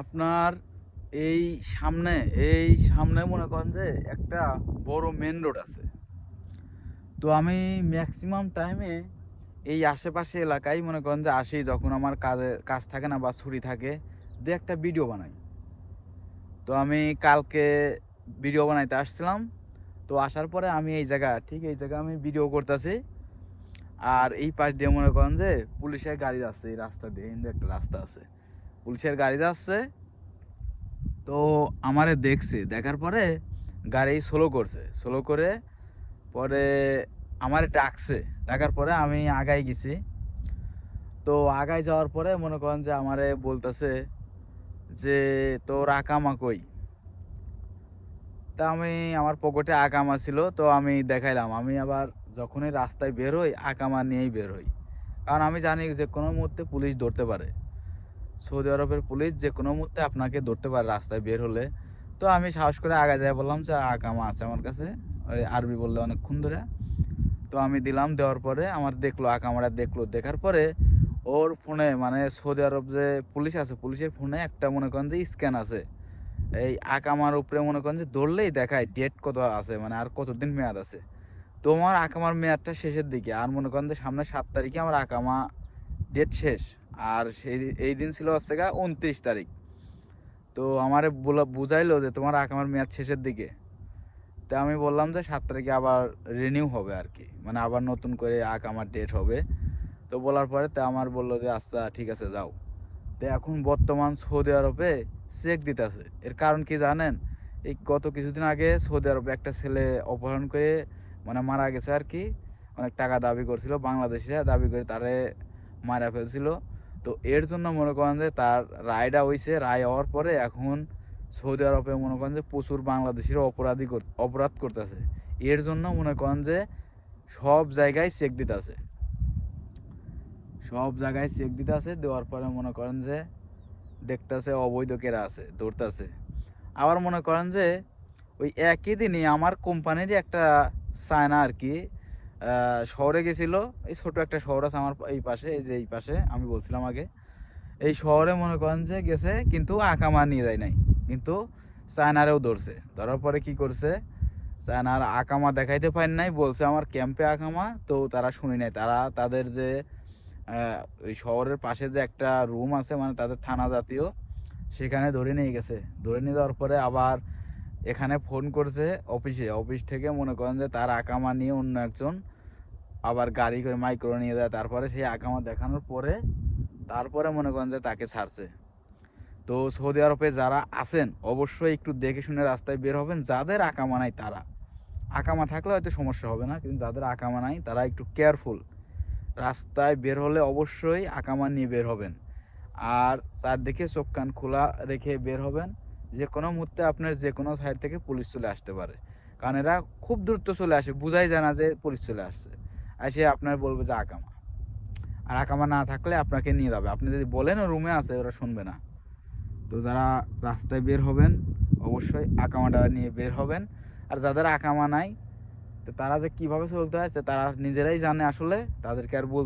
আপনার এই সামনে এই সামনে মনে করেন যে একটা বড় মেন রোড আছে। তো আমি ম্যাক্সিমাম টাইমে এই আশেপাশে এলাকায় মনে করেন যে আসি, যখন আমার কাজ থাকে না বা ছুটি থাকে, দু একটা ভিডিও বানাই। তো আমি কালকে ভিডিও বানাইতে আসছিলাম। তো আসার পরে আমি এই জায়গা আমি ভিডিও করতেছি। আর এই পাশ দিয়ে মনে করেন যে পুলিশের গাড়ি যাচ্ছে, এই রাস্তা দিয়ে কিন্তু একটা রাস্তা আছে, পুলিশের গাড়ি যাচ্ছে। তো আমারে দেখছে, দেখার পরে গাড়ি স্লো করছে, স্লো করে পরে আমারে ডাকছে। ডাকার পরে আমি আগাই গেছি। তো আগাই যাওয়ার পরে মনে করেন যে আমারে বলতেছে যে তোর আকামা কই। তা আমি আমার পকেটে আকামা ছিল, তো আমি দেখাইলাম। আমি আবার যখনই রাস্তায় বের হই আকামা নিয়েই বের হই, কারণ আমি জানি যে কোনো মুহূর্তে পুলিশ ধরতে পারে। সৌদি আরবের পুলিশ যে কোনো মুহূর্তে আপনাকে ধরতে পারে রাস্তায় বের হলে। তো আমি সাহস করে আগে যাই, বললাম যে আকামা আছে আমার কাছে, ওই আরবি বললে অনেকক্ষণ ধরে। তো আমি দিলাম, দেওয়ার পরে আমার দেখলো, আকামাটা দেখলো। দেখার পরে ওর ফোনে, মানে সৌদি আরব যে পুলিশ আছে, পুলিশের ফোনে একটা মনে করেন যে স্ক্যান আছে। এই আকামার উপরে মনে করেন যে ধরলেই দেখায় ডেট কত আছে, মানে আর কতদিন মেয়াদ আছে। তো আমার আকামার মেয়াদটা শেষের দিকে, আর মনে করেন যে সামনে 7 তারিখে আমার আকামা ডেট শেষ। আর এই দিন ছিল হচ্ছে 29 তারিখ। তো আমারে বুঝাইলো যে তোমার আকামার মেয়াদ শেষের দিকে। তো আমি বললাম যে 7 তারিখে আবার রিনিউ হবে আর কি, মানে আবার নতুন করে আকামার ডেট হবে। তো বলার পরে তো আমার বললো যে আচ্ছা ঠিক আছে যাও। তো এখন বর্তমান সৌদি আরবে চেক দিতেছে। এর কারণ কি জানেন? এই গত কিছুদিন আগে সৌদি আরবে একটা ছেলে অপহরণ করে মানে মারা গেছে আর কি। অনেক টাকা দাবি করছিল, বাংলাদেশিরা দাবি করে তারে মারা ফেলছিল। তো এর জন্য মনে করেন যে তার রায়টা হয়েছে, রায় হওয়ার পরে এখন সৌদি আরবে মনে করেন যে প্রচুর বাংলাদেশিরা অপরাধ করতেছে। এর জন্য মনে করেন যে সব জায়গায় চেক দিতেছে, সব জায়গায় চেক দিতেছে। দেওয়ার পরে মনে করেন যে দেখতেছে অবৈধ কেরা আছে, ধরতেছে। আবার মনে করেন যে ওই একই দিনই আমার কোম্পানিরই একটা চায়না আর কি শহরে গেছিলো। এই ছোট একটা শহর আছে আমার এই পাশে, এই যে এই পাশে আমি বলছিলাম আগে। এই শহরে মনে করেন যে গেছে, কিন্তু আকামা নিয়ে যায় নাই, কিন্তু চায়নারেও ধরছে। ধরার পরে কি করছে, চায়নার আকামা দেখাইতে পারেন নাই, বলছে আমার ক্যাম্পে আকামা। তো তারা শুনি নাই, তারা তাদের যে ওই শহরের পাশে যে একটা রুম আছে, মানে তাদের থানা জাতীয়, সেখানে ধরে নিয়ে গেছে। ধরে নিয়ে যাওয়ার পরে আবার এখানে ফোন করছে অফিস থেকে মনে করেন যে তার আকামা নিয়ে অন্য একজন আবার গাড়ি করে মাইক্রো নিয়ে যায়। তারপরে সেই আকামা দেখানোর পরে তারপরে মনে করেন যে তাকে ছাড়ছে। তো সৌদি আরবে যারা আছেন অবশ্যই একটু দেখে শুনে রাস্তায় বের হবেন। যাদের আকামা নাই তারা, আকামা থাকলে হয়তো সমস্যা হবে না, কিন্তু যাদের আকামা নাই তারা একটু কেয়ারফুল। রাস্তায় বের হলে অবশ্যই আকামা নিয়ে বের হবেন। আর চারদিকে চোখ কান খোলা রেখে বের হবেন। যে কোনো মুহূর্তে আপনার যে কোনো সাইড থেকে পুলিশ চলে আসতে পারে, কারণ এরা খুব দ্রুত চলে আসে, বুঝাই যায় না যে পুলিশ চলে আসছে। এসে আপনার বলবে যে আকামা, আর আকামা না থাকলে আপনাকে নিয়ে যাবে। আপনি যদি বলেন ও রুমে আছে, ওরা শুনবে না। তো যারা রাস্তায় বের হবেন অবশ্যই আকামাটা নিয়ে বের হবেন। আর যাদের আকামা নাই, তো তারা যে কীভাবে চলতে হয় তারা নিজেরাই জানে আসলে, তাদেরকে আর বলতে